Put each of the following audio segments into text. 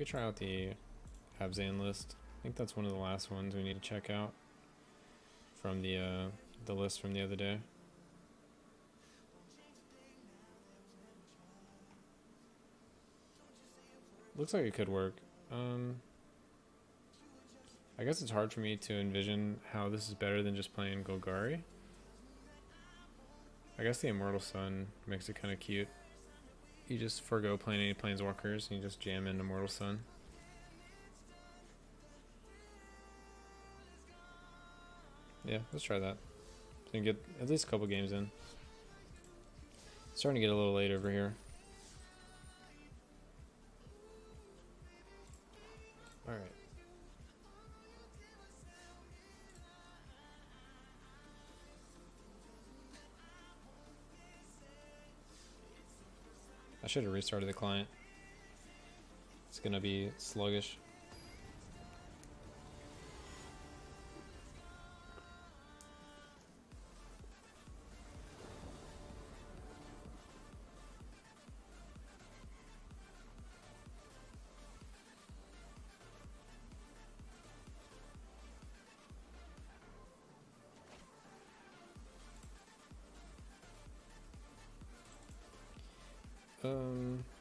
could try out the Abzan list. I think that's one of the last ones we need to check out from the list from the other day. Looks like it could work. I guess it's hard for me to envision how this is better than just playing Golgari. I guess the Immortal Sun makes it kind of cute. You just forego playing any Planeswalkers and you just jam in Immortal Sun. Yeah, let's try that. So you can get at least a couple games in. It's starting to get a little late over here. Alright. I should have restarted the client. It's gonna be sluggish.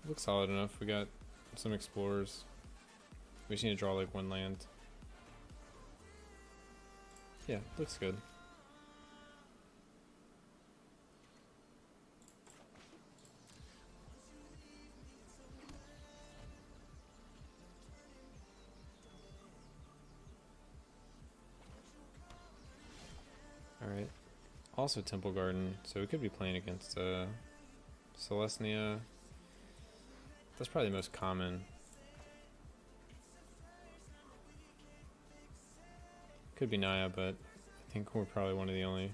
Looks solid enough. We got some explorers. We just need to draw like one land. Yeah, looks good. Alright. Also Temple Garden, so we could be playing against Celestia. That's probably the most common. Could be Naya, but I think we're probably one of the only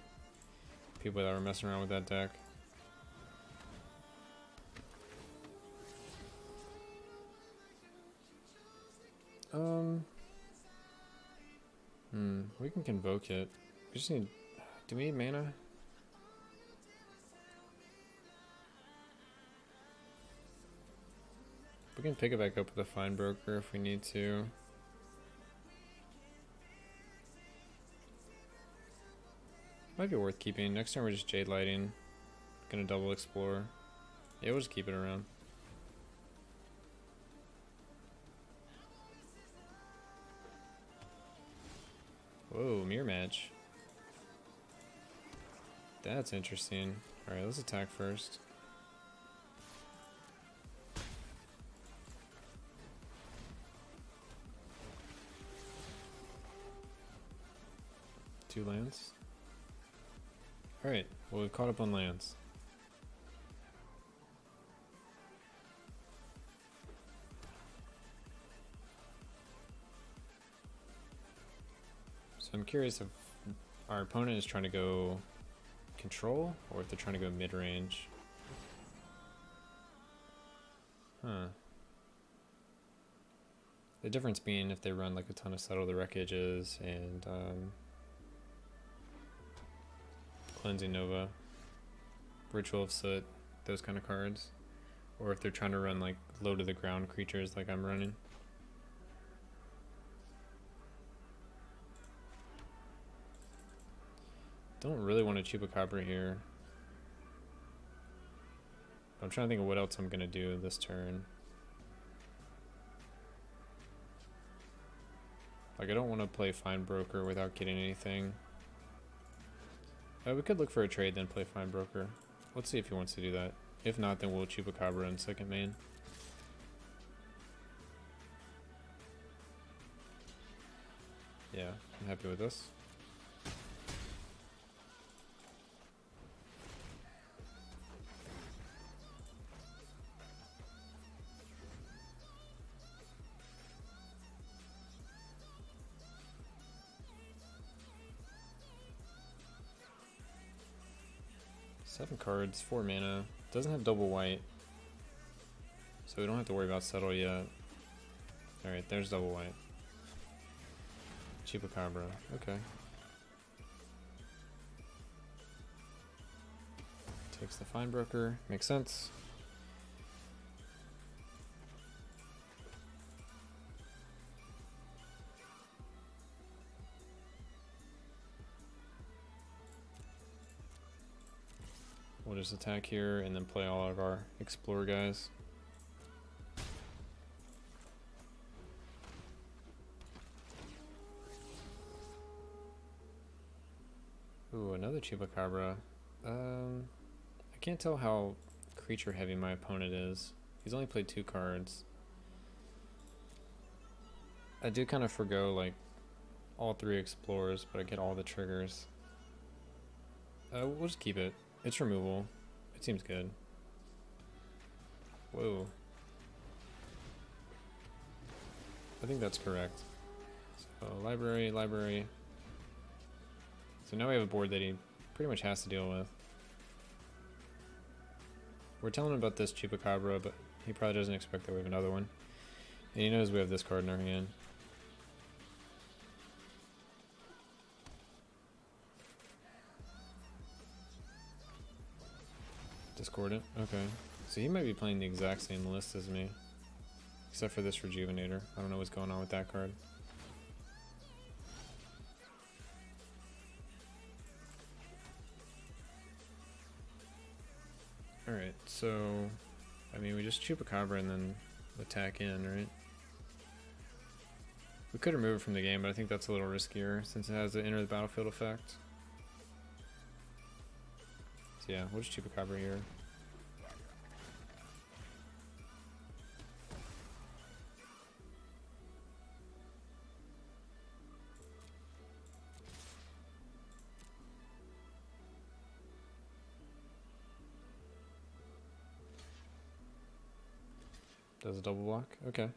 people that were messing around with that deck. We can convoke it. We just need. Do we need mana? We can pick it back up with a Fine Broker if we need to. Might be worth keeping. Next time we're just Jade Lighting. Gonna double explore. Yeah, we'll just keep it around. Whoa, mirror match. That's interesting. Alright, let's attack first. Two lands. Alright, well we've caught up on lands. So I'm curious if our opponent is trying to go control or if they're trying to go mid-range. Huh. The difference being if they run like a ton of Settle the Wreckages and Cleansing Nova, Ritual of Soot, those kind of cards, or if they're trying to run like low to the ground creatures like I'm running. Don't really want to Chupacabra here. I'm trying to think of what else I'm gonna do this turn. Like I don't want to play Fine Broker without getting anything. We could look for a trade, then play Fine Broker. Let's see if he wants to do that. If not, then we'll Chupacabra in second main. Yeah, I'm happy with this. Seven cards, 4 mana. Doesn't have double white, so we don't have to worry about Settle yet. Alright, there's double white. Chupacabra, okay. Takes the Fine Broker, makes sense. we'll just attack here and then play all of our explore guys. Ooh, another Chupacabra. I can't tell how creature heavy my opponent is. He's only played 2 cards. I do kind of forgo like all 3 explorers, but I get all the triggers. We'll just keep it. It's removal. It seems good. Whoa. I think that's correct. So library, library. So now we have a board that he pretty much has to deal with. We're telling him about this Chupacabra, but he probably doesn't expect that we have another one. And he knows we have this card in our hand. Discordant, okay. So he might be playing the exact same list as me. Except for this Rejuvenator. I don't know what's going on with that card. Alright, so I mean we just Chupacabra and then attack in, right? We could remove it from the game, but I think that's a little riskier since it has the enter the battlefield effect. So yeah, we'll just Chupacabra here. Does a double block? Okay.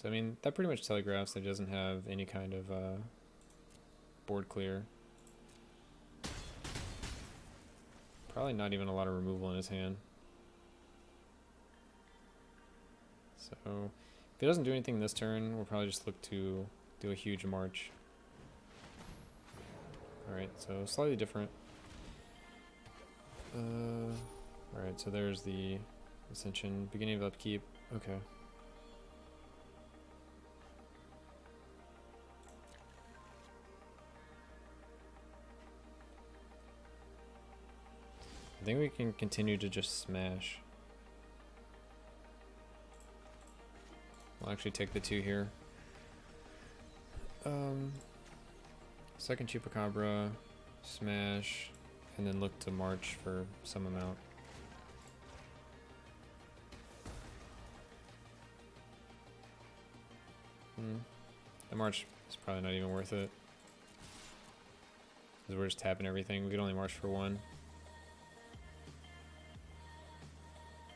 So I mean, that pretty much telegraphs that he doesn't have any kind of board clear. Probably not even a lot of removal in his hand. So if he doesn't do anything this turn, we'll probably just look to do a huge march. Alright, so slightly different. Alright, so there's the Ascension, beginning of upkeep. Okay. I think we can continue to just smash. I'll actually take the 2 here. Second Chupacabra, smash, and then look to march for some amount. The march is probably not even worth it. Because we're just tapping everything. We could only march for 1.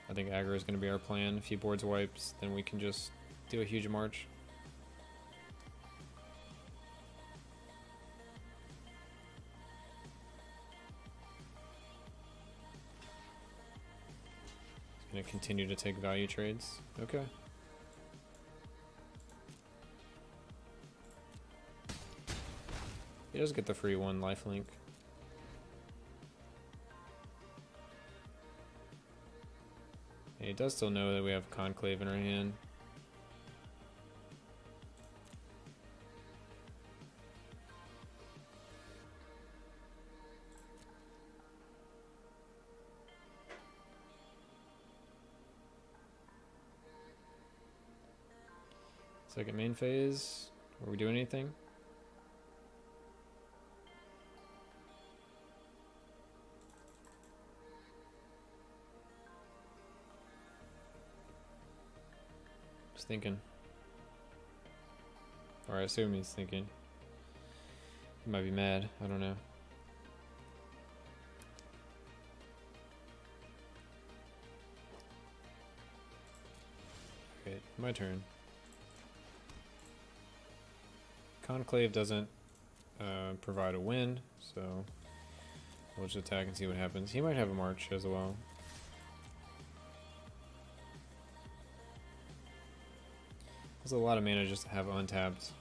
I think aggro is going to be our plan. If he boards wipes, then we can just do a huge march. He's going to continue to take value trades. Okay. He does get the free 1 lifelink. And he does still know that we have Conclave in our hand. Second main phase. Are we doing anything? Thinking. Or I assume he's thinking. He might be mad, I don't know. Okay, my turn. Conclave doesn't provide a win, so we'll just attack and see what happens. He might have a march as well. There's a lot of mana just to have untapped.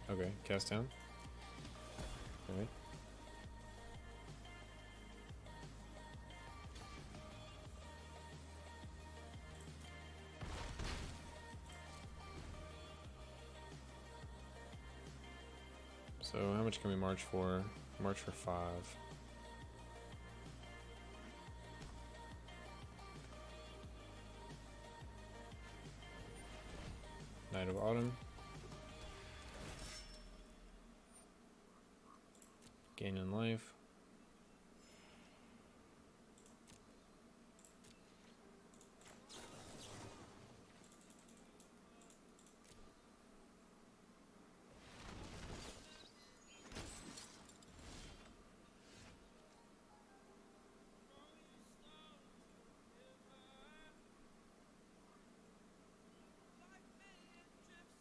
Okay, cast down. Alright. So how much can we march for? March for 5. Night of Autumn. Gain in life.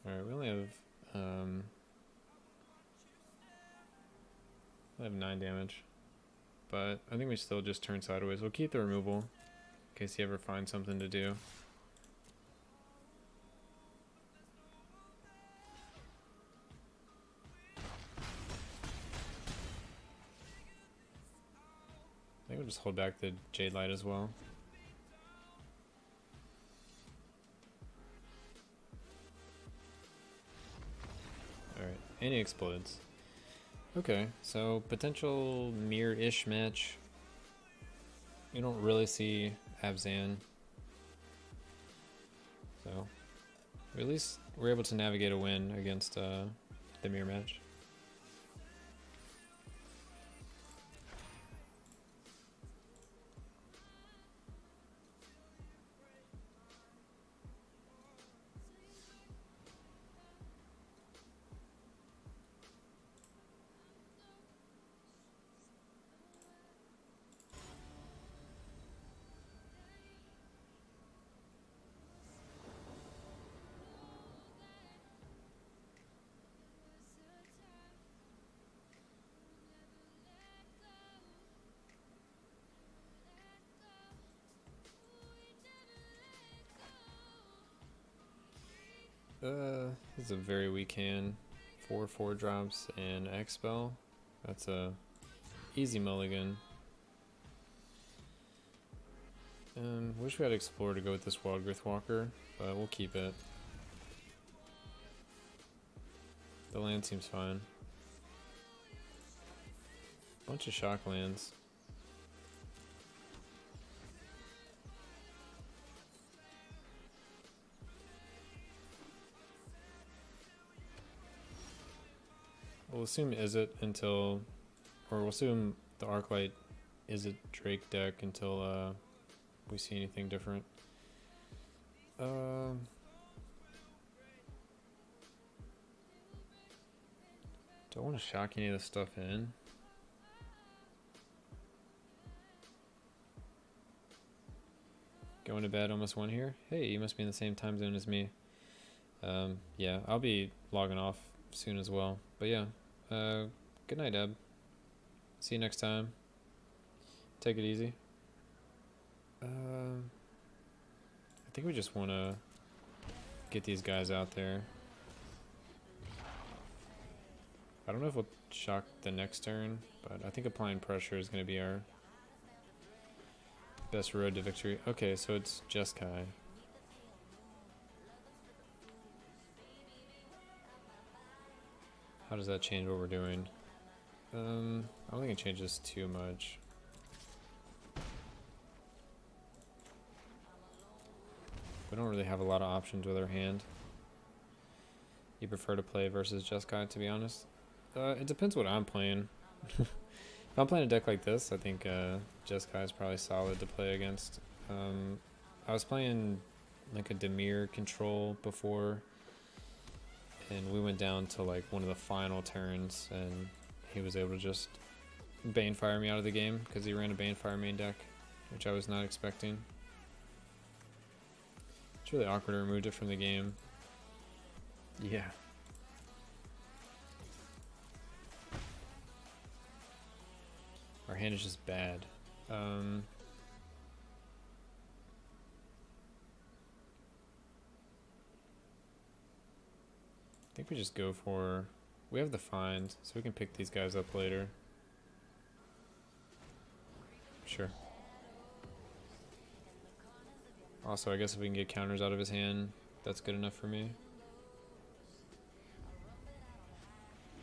Alright, we only have I have 9 damage, but I think we still just turn sideways. We'll keep the removal in case he ever finds something to do. I think we'll just hold back the Jade Light as well. Alright, and he explodes. Okay, so potential mirror-ish match. You don't really see Abzan. So, at least we're able to navigate a win against the mirror match. This is a very weak hand. 4 drops and X-Spell. That's a easy mulligan. Wish we had Explorer to go with this Wild Growth Walker, but we'll keep it. The land seems fine. Bunch of shock lands. We'll assume Izzet until, or we'll assume the Arclight Izzet Drake deck until we see anything different. Don't want to shock any of this stuff in. Going to bed, almost 1 here. Hey, you must be in the same time zone as me. Yeah, I'll be logging off soon as well. But yeah, good night, Eb. See you next time. Take it easy. I think we just want to get these guys out there. I don't know if we'll shock the next turn, but I think applying pressure is going to be our best road to victory. Okay, so it's Jeskai. How does that change what we're doing? I don't think it changes too much. We don't really have a lot of options with our hand. You prefer to play versus Jeskai, to be honest? It depends what I'm playing. If I'm playing a deck like this, I think Jeskai is probably solid to play against. I was playing like a Dimir control before, and we went down to like one of the final turns, and he was able to just Banefire me out of the game because he ran a Banefire main deck, which I was not expecting. It's really awkward to remove it from the game. Yeah. Our hand is just bad. I think we just go for... We have the find, so we can pick these guys up later. Sure. Also, I guess if we can get counters out of his hand, that's good enough for me.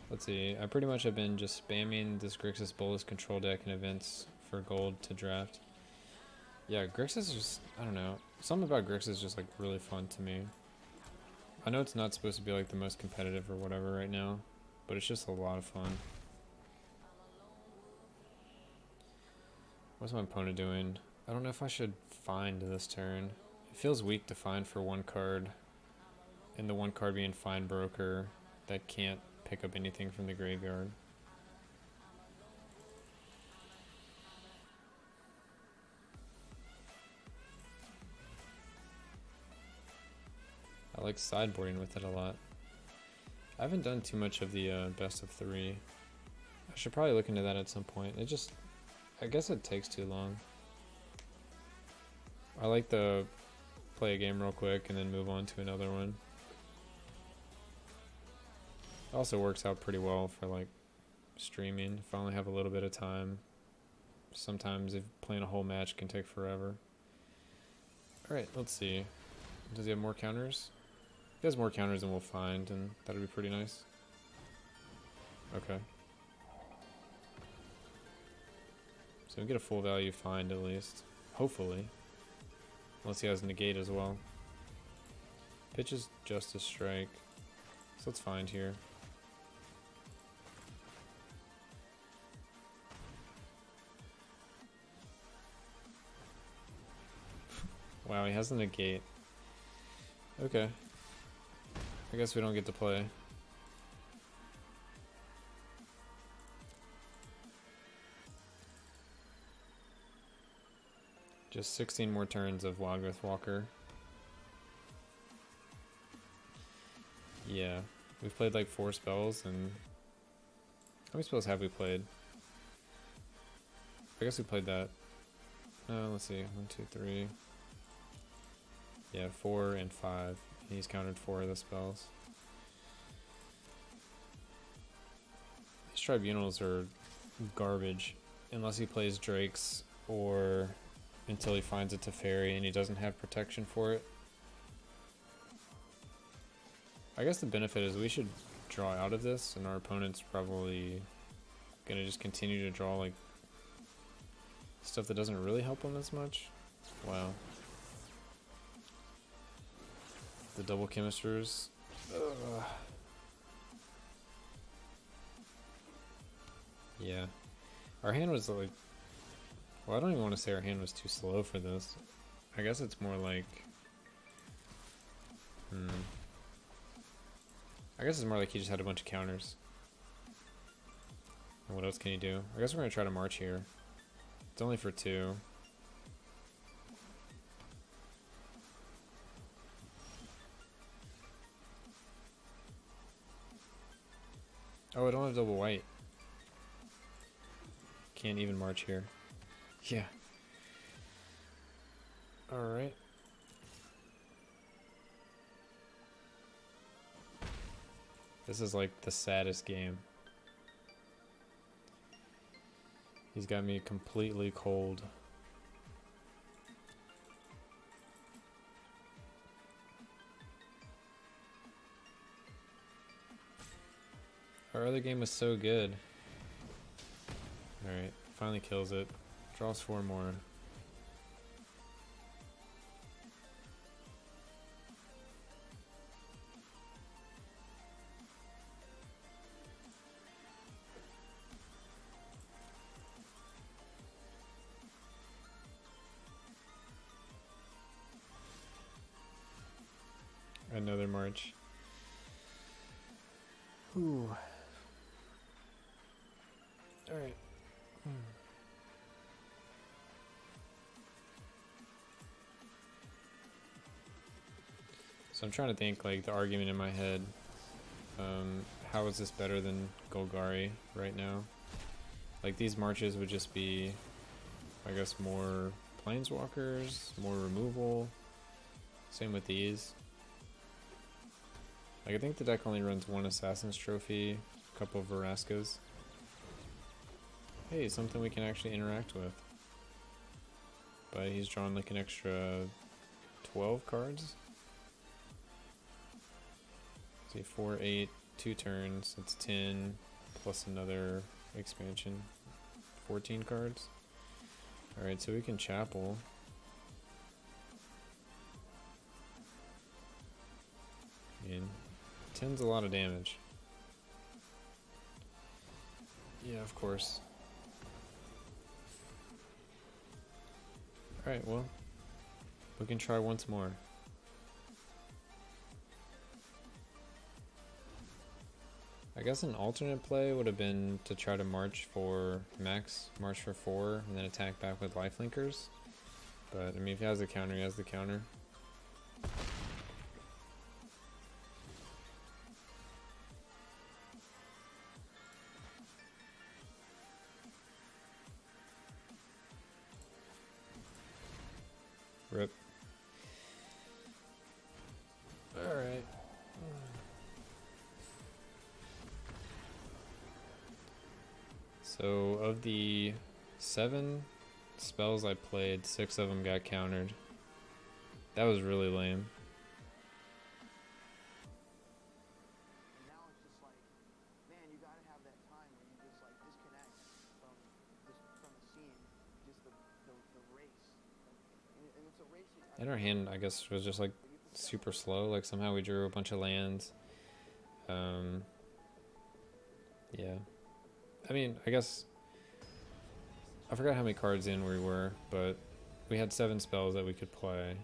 Let's see. I pretty much have been just spamming this Grixis Bolus control deck in events for gold to draft. Yeah, Grixis is just, I don't know. Something about Grixis is just like really fun to me. I know it's not supposed to be like the most competitive or whatever right now, but it's just a lot of fun. What's my opponent doing? I don't know if I should find this turn. It feels weak to find for one card, and the one card being Find Broker that can't pick up anything from the graveyard. I like sideboarding with it a lot. I haven't done too much of the best of 3. I should probably look into that at some point. I guess it takes too long. I like to play a game real quick and then move on to another one. It also works out pretty well for like streaming if I only have a little bit of time. Sometimes if playing a whole match can take forever. Alright, let's see. Does he have more counters? If he has more counters than we'll find, and that'd be pretty nice. Okay. So we get a full value find at least. Hopefully. Unless he has negate as well. Pitches Justice Strike. So let's find here. Wow, he has a negate. Okay. I guess we don't get to play. Just 16 more turns of Logoth Walker. Yeah. We've played like 4 spells, and how many spells have we played? I guess we played that. Let's see. 1, 2, 3. Yeah, 4 and 5. And he's countered 4 of the spells. These tribunals are garbage unless he plays Drakes or until he finds a Teferi and he doesn't have protection for it. I guess the benefit is we should draw out of this, and our opponent's probably gonna just continue to draw like stuff that doesn't really help him as much. Wow. The double chemisters. Ugh. Yeah. Our hand was like... Well, I don't even want to say our hand was too slow for this. I guess it's more like... I guess it's more like he just had a bunch of counters. And what else can he do? I guess we're going to try to march here. It's only for 2. Oh, I don't have double white. Can't even march here. Yeah. Alright. This is like the saddest game. He's got me completely cold. Our other game was so good. Alright, finally kills it. Draws 4 more. Another march. Ooh. Alright. So I'm trying to think like the argument in my head. How is this better than Golgari right now? Like these marches would just be, I guess, more planeswalkers, more removal. Same with these. Like I think the deck only runs 1 Assassin's Trophy, a couple of Veraskas. Hey, something we can actually interact with. But he's drawn like an extra 12 cards. See, 4, 8, 2 turns. It's 10 plus another expansion. 14 cards. Alright, so we can Chapel. And 10's a lot of damage. Yeah, of course. Alright, well, we can try once more. I guess an alternate play would have been to try to march for max, march for 4, and then attack back with lifelinkers. But, I mean, if he has the counter, he has the counter. Rip. Alright. So, of the 7 spells I played, 6 of them got countered. That was really lame. And now it's just like, man, you gotta have that time where you just like disconnect from the scene, just the race. And it's a race. And our hand, I guess, was just like super slow. Like somehow we drew a bunch of lands. Yeah. I mean, I guess I forgot how many cards in we were, but we had 7 spells that we could play.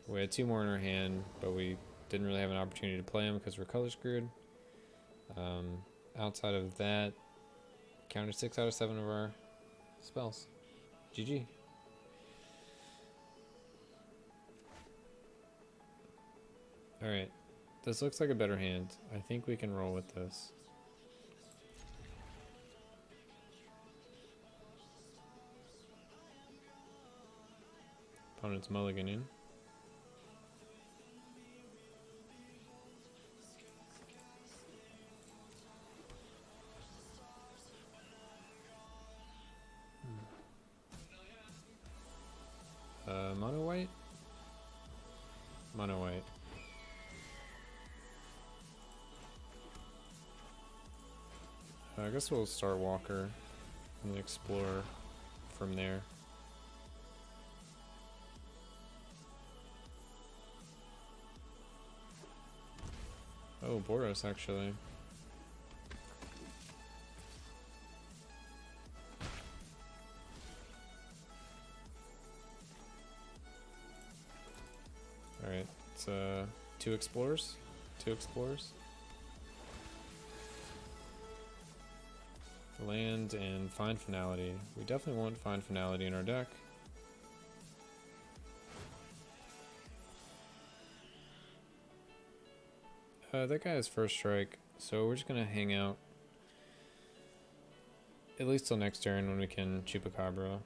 We had 2 more in our hand, but we didn't really have an opportunity to play them because we're color screwed. Outside of that, counted 6 out of 7 of our spells. GG. Alright, this looks like a better hand. I think we can roll with this. Opponent's mulliganing. Mono white? Mono white. I guess we'll start Walker and explore from there. Oh, Boros actually. Alright, it's 2 explorers. 2 explorers. Land and Find Finality. We definitely want Find Finality in our deck. That guy has first strike, so we're just gonna hang out at least till next turn when we can Chupacabra.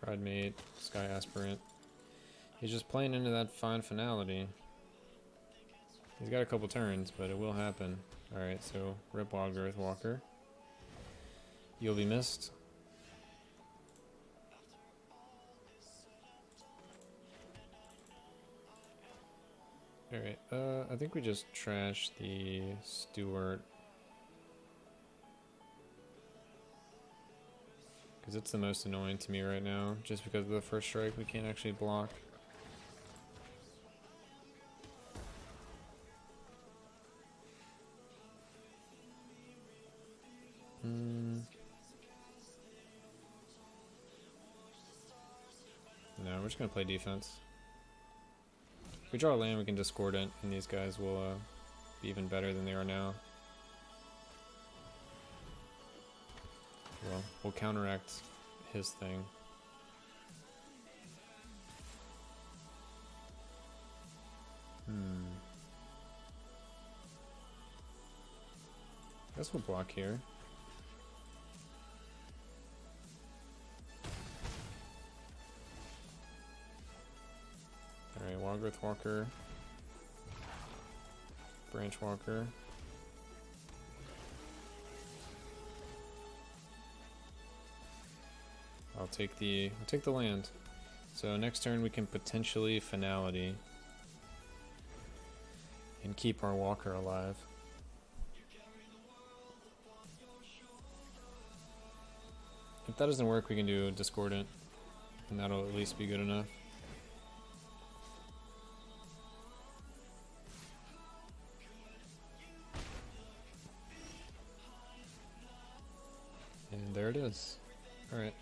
Pridemate, Sky Aspirant. He's just playing into that Find Finality. He's got a couple turns, but it will happen. Alright, so rip Wild Growth Walker. You'll be missed. Alright, I think we just trash the Stewart. Because it's the most annoying to me right now, just because of the first strike we can't actually block. No, we're just going to play defense. If we draw a land, we can Discordant, and these guys will be even better than they are now. Well, we'll counteract his thing. Guess we'll block here. Alright, Wildgrowth Walker. Branch Walker. we'll take the land. So next turn we can potentially finality and keep our walker alive. If that doesn't work, we can do Discordant, and that'll at least be good enough. And there it is. Alright,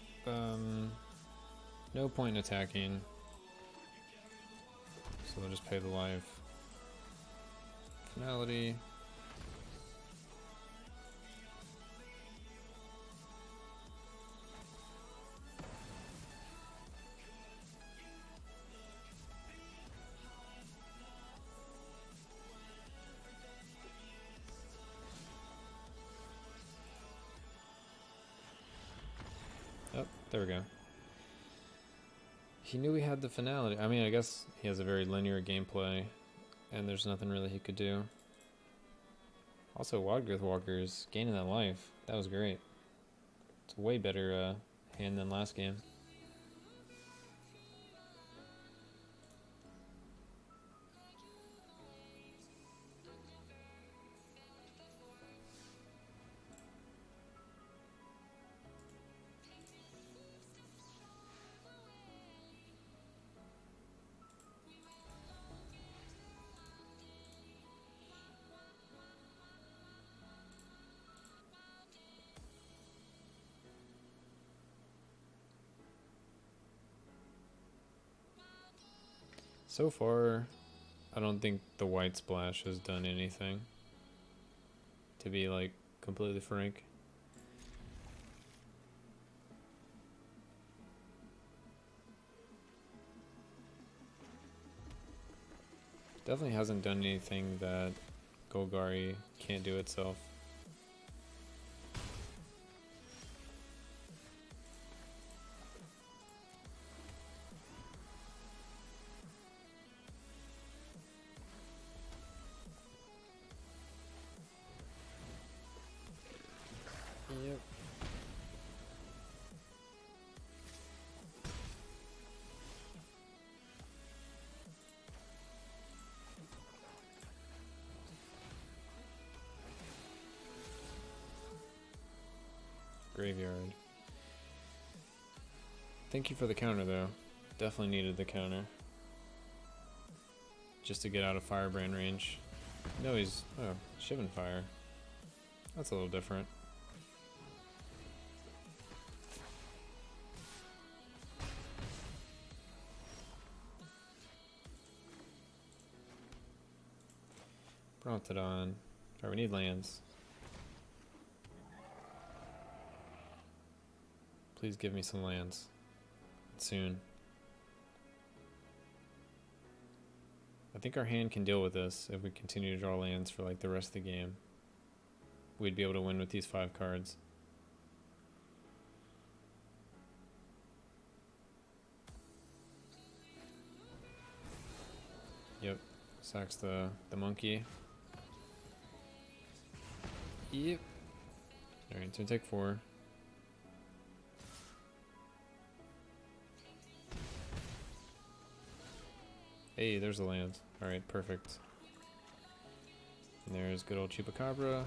no point in attacking, so we'll just pay the life. Finality. Oh, there we go. He knew he had the finality. I mean, I guess he has a very linear gameplay, and there's nothing really he could do. Also, Wadgrowth Walkers gaining that life. That was great. It's a way better hand than last game. So far, I don't think the white splash has done anything, to be like completely frank. Definitely hasn't done anything that Golgari can't do itself. Yep. Graveyard. Thank you for the counter though. Definitely needed the counter. Just to get out of Firebrand range. No, he's... oh, Shivan Fire. That's a little different. Prompted on. Alright, we need lands. Please give me some lands. Soon. I think our hand can deal with this if we continue to draw lands for like the rest of the game. We'd be able to win with these 5 cards. Yep. Sacks the monkey. Yep. Alright, so take 4. Hey, there's a land. Alright, perfect. And there's good old Chupacabra.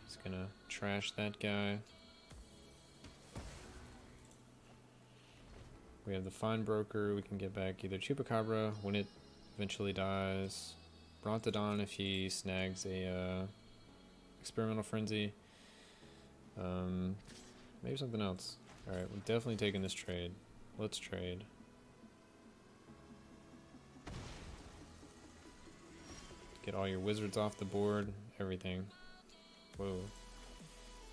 Just gonna trash that guy. We have the Fine Broker. We can get back either Chupacabra when it eventually dies, Brontodon if he snags a Experimental Frenzy, maybe something else. Alright, we're definitely taking this trade. Let's trade. Get all your wizards off the board, everything. Whoa.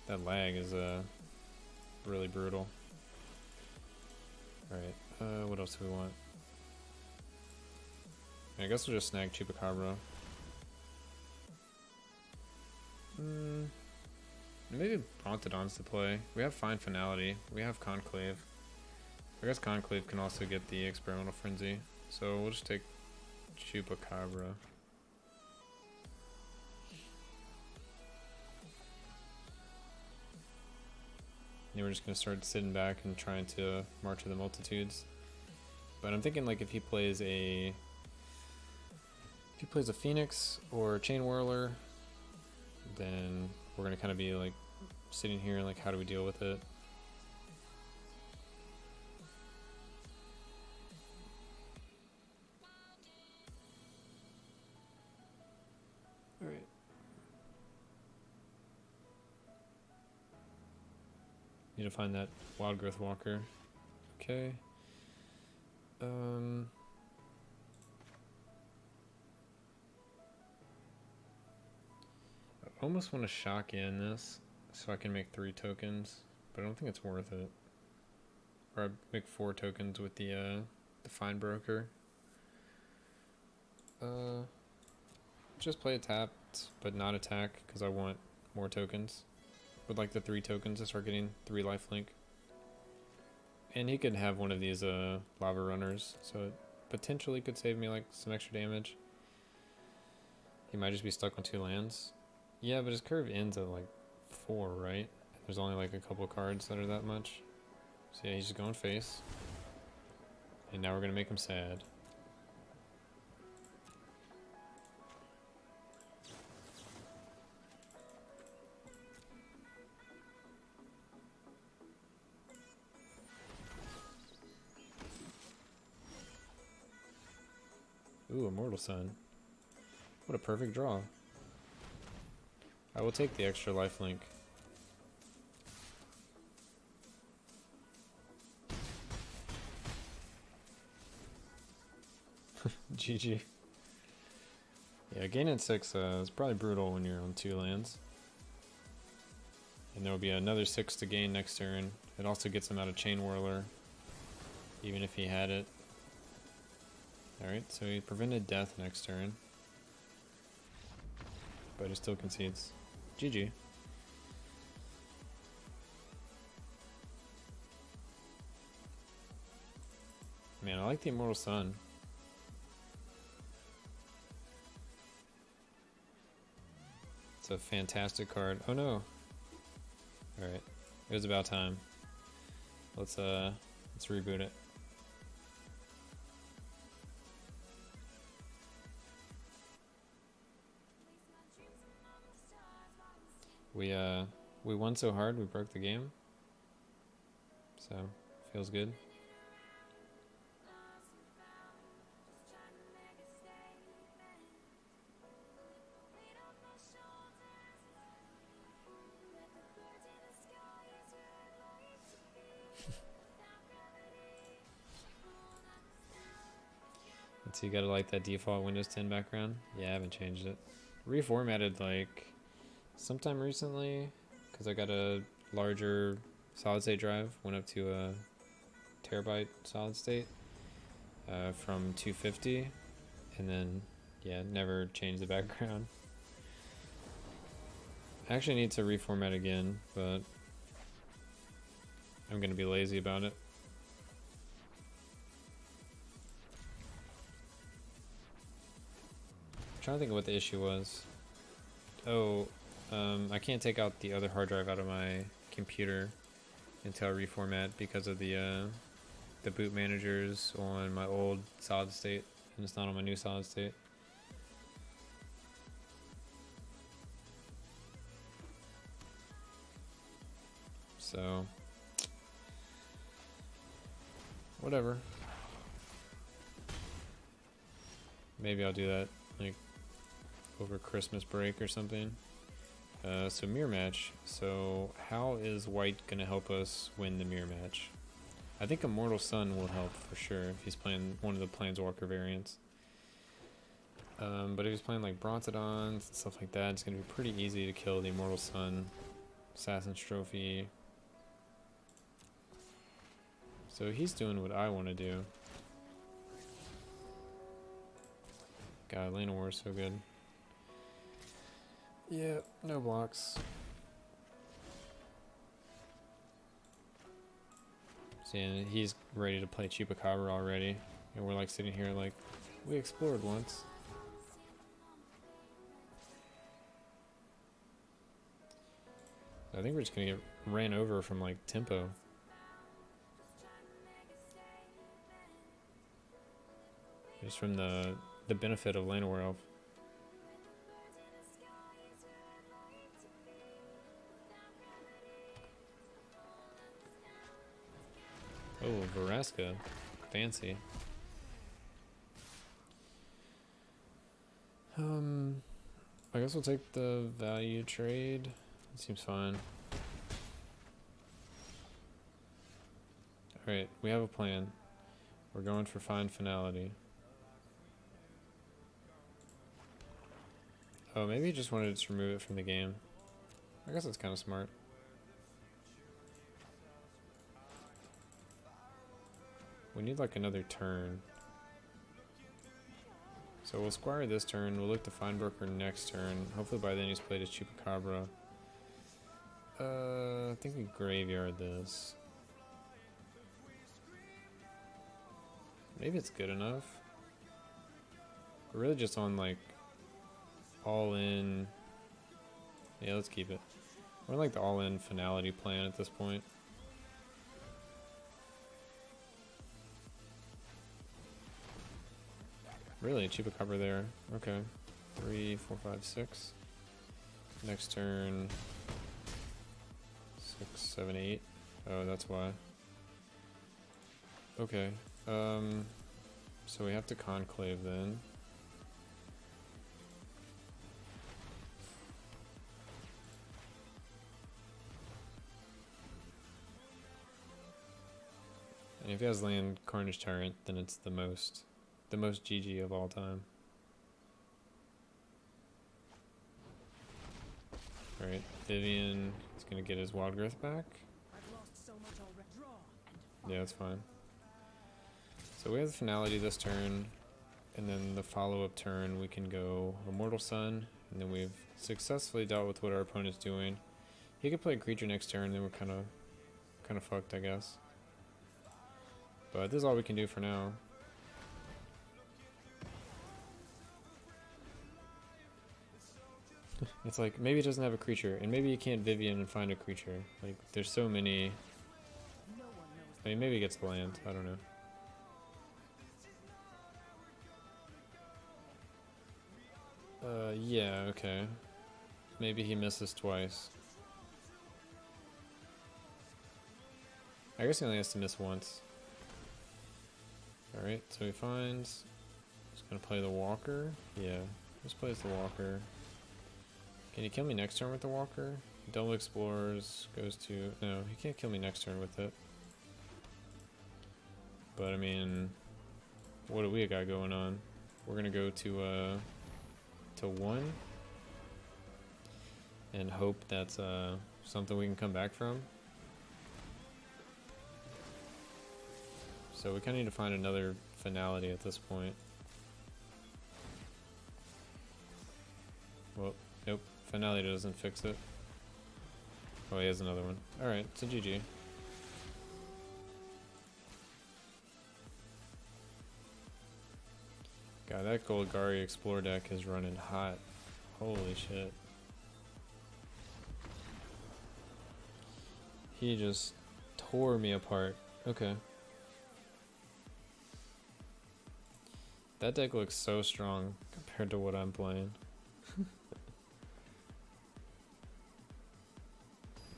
That lag is really brutal. Alright, what else do we want? I guess we'll just snag Chupacabra. Maybe Brontodon's to play. We have Fine Finality. We have Conclave. I guess Conclave can also get the Experimental Frenzy. So we'll just take Chupacabra. And we're just gonna start sitting back and trying to march of the multitudes. But I'm thinking like if he plays a Phoenix or a Chain Whirler, then we're gonna kind of be like sitting here like, how do we deal with it? All right. Need to find that Wild Growth Walker. Okay. I almost want to shock in this so I can make 3 tokens, but I don't think it's worth it. Or I make 4 tokens with the Fine Broker. Just play it tapped, but not attack because I want more tokens. Would like the 3 tokens to start getting 3 lifelink. And he could have one of these lava runners, so it potentially could save me like some extra damage. He might just be stuck on 2 lands. Yeah, but his curve ends at like 4, right? There's only like a couple cards that are that much. So yeah, he's just going face. And now we're gonna make him sad. Ooh, Immortal Sun. What a perfect draw. I will take the extra lifelink. GG. Yeah, gaining 6 is probably brutal when you're on 2 lands. And there will be another 6 to gain next turn. It also gets him out of Chain Whirler, even if he had it. Alright, so he prevented death next turn. But he still concedes. GG. Man, I like the Immortal Sun. It's a fantastic card. Oh no. Alright. It was about time. Let's reboot it. We won so hard we broke the game. So feels good. So you gotta like that default Windows 10 background? Yeah, I haven't changed it. Reformatted like sometime recently because I got a larger solid state drive, went up to a terabyte solid state from 250, and then yeah, never changed the background. I actually need to reformat again, but I'm gonna be lazy about it. I'm trying to think of what the issue was. Oh, I can't take out the other hard drive out of my computer until I reformat because of the boot managers on my old solid state, and it's not on my new solid state. So, whatever. Maybe I'll do that like over Christmas break or something. So mirror match. So how is white gonna help us win the mirror match? I think Immortal Sun will help for sure if he's playing one of the Planeswalker variants. But if he's playing like Brontodons and stuff like that, it's gonna be pretty easy to kill the Immortal Sun, Assassin's Trophy. So he's doing what I want to do. God, Lane of War is so good. Yeah, no blocks. So yeah, he's ready to play Chupacabra already. And we're like sitting here like, we explored once. I think we're just gonna get ran over from like tempo. Just from the benefit of Llanowar Elf. Oh, Veraska. Fancy. I guess we'll take the value trade. It seems fine. Alright, we have a plan. We're going for fine finality. Oh, maybe he just wanted to remove it from the game. I guess that's kind of smart. We need like another turn. So we'll Squire this turn, we'll look to Findbroker next turn. Hopefully by then he's played his Chupacabra. I think we Graveyard this. Maybe it's good enough. We're really just on like all in. Yeah, let's keep it. We're like the all in finality plan at this point. Really, Chupacabra there. Okay. 3, 4, 5, 6. Next turn. 6, 7, 8. Oh, that's why. Okay. So we have to Conclave then. And if he has land Carnage Tyrant, then it's the most GG of all time. Alright, Vivian is gonna get his Wild Growth back. Yeah, that's fine. So we have the finality this turn, and then the follow-up turn we can go Immortal Sun, and then we've successfully dealt with what our opponent's doing. He could play a creature next turn, then we're kind of fucked, I guess. But this is all we can do for now. It's like, maybe it doesn't have a creature, and maybe you can't Vivian and find a creature. Like, there's so many. I mean, maybe he gets the land, I don't know. Yeah, okay. Maybe he misses twice. I guess he only has to miss once. Alright, so he finds. He's gonna play the Walker. Yeah, just plays the Walker. Can he kill me next turn with the Walker? Double Explorers goes to. No, he can't kill me next turn with it. But I mean, what do we got going on? We're gonna go to 1 and hope that's something we can come back from. So we kind of need to find another finality at this point. Well, nope, finality doesn't fix it. Oh, he has another one. Alright, so GG. God, that Golgari Explore deck is running hot. Holy shit. He just tore me apart. Okay. That deck looks so strong compared to what I'm playing.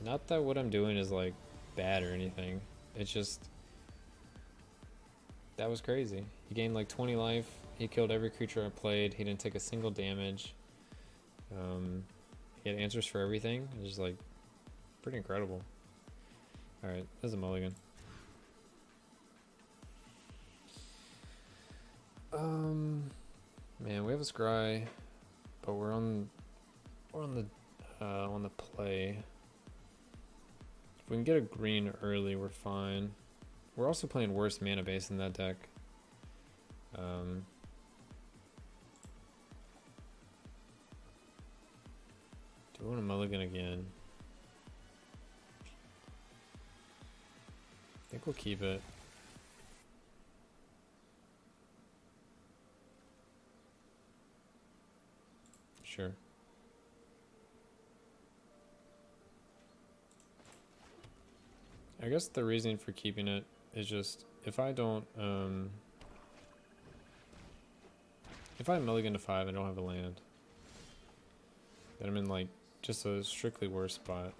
Not that what I'm doing is like bad or anything. It's just that was crazy. He gained like 20 life. He killed every creature I played. He didn't take a single damage. He had answers for everything. It was just like pretty incredible. Alright, this is a mulligan. Man, we have a scry, but we're on the play. If we can get a green early, we're fine. We're also playing worse mana base in that deck. Do we want to mulligan again? I think we'll keep it. Sure. I guess the reasoning for keeping it is just if I don't if I mulligan to 5 and don't have a land, then I'm in like just a strictly worse spot.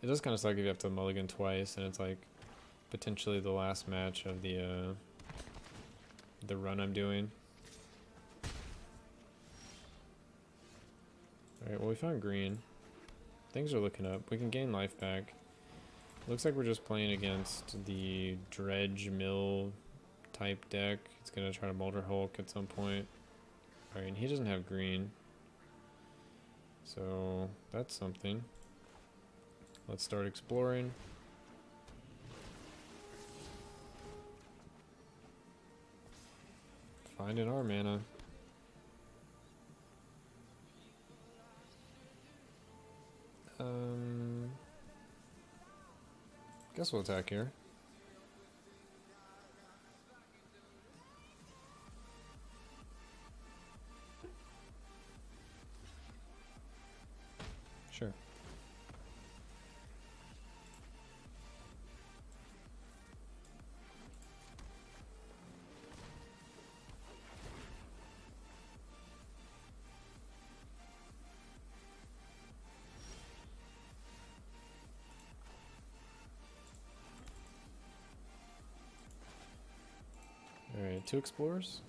It does kind of suck if you have to mulligan twice and it's like potentially the last match of the run I'm doing. Alright, well we found green. Things are looking up. We can gain life back. Looks like we're just playing against the Dredge Mill type deck. It's gonna try to Molder Hulk at some point. Alright, and he doesn't have green. So that's something. Let's start exploring. Finding our mana. Guess we'll attack here. Sure. Alright, 2 explorers.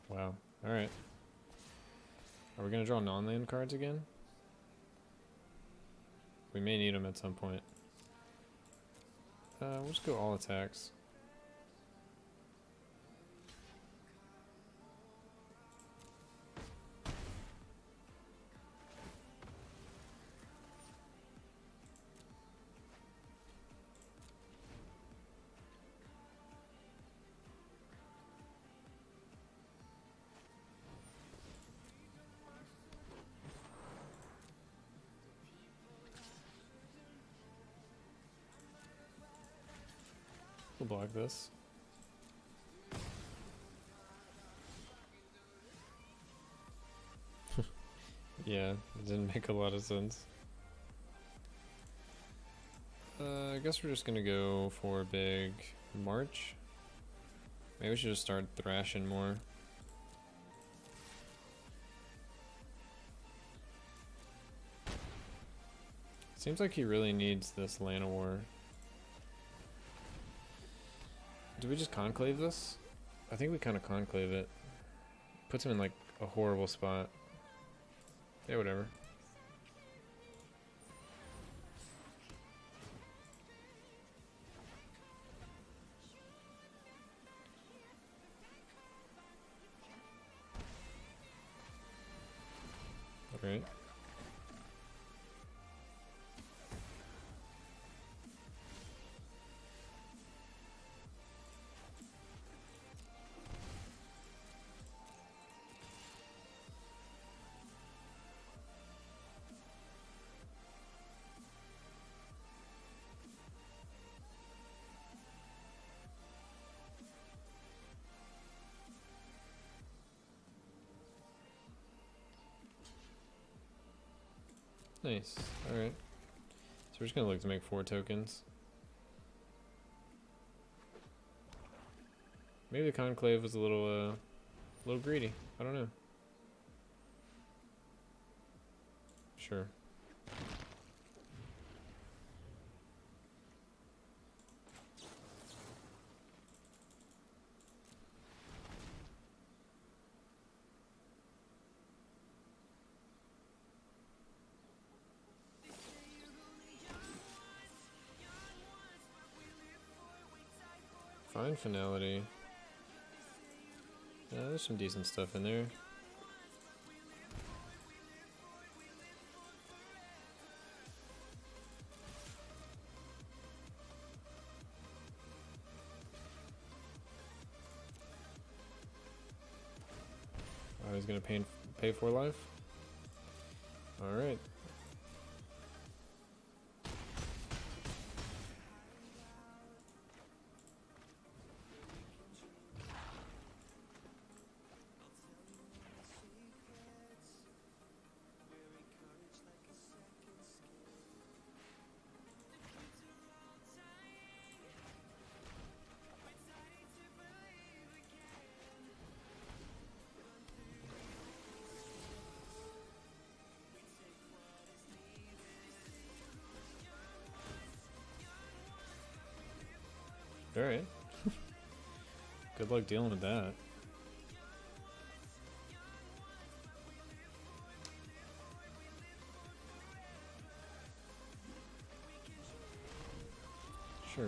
Wow. Alright. Are we gonna draw non-land cards again? We may need them at some point. We'll just go all attacks. We'll block this. Yeah, it didn't make a lot of sense. I guess we're just gonna go for a big march. Maybe we should just start thrashing more. Seems like he really needs this Llanowar. Do we just conclave this? I think we kind of conclave it. Puts him in like a horrible spot. Yeah, whatever. Alright. Nice. Alright. So we're just gonna look to make 4 tokens. Maybe the conclave was a little greedy. I don't know. Sure. Fine finality. Yeah, there's some decent stuff in there. Oh, he's gonna pay for life? Alright. Alright. Good luck dealing with that. Sure.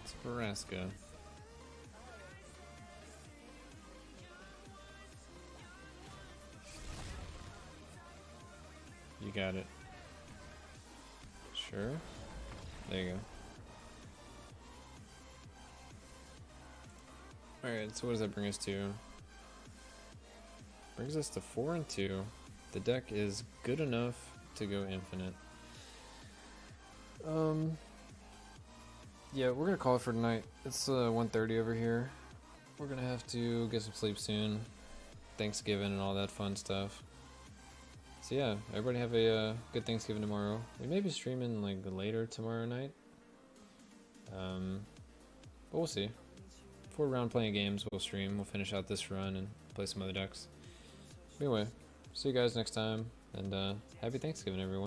It's Veraska. You got it. Sure. There you go. Alright, so what does that bring us to? Brings us to 4 and 2. The deck is good enough to go infinite. Yeah, we're gonna call it for tonight. It's 1:30 over here. We're gonna have to get some sleep soon. Thanksgiving and all that fun stuff. So yeah, everybody have a good Thanksgiving tomorrow. We may be streaming like later tomorrow night. But we'll see. If we're around playing games, we'll stream. We'll finish out this run and play some other decks. Anyway, see you guys next time, and happy Thanksgiving, everyone.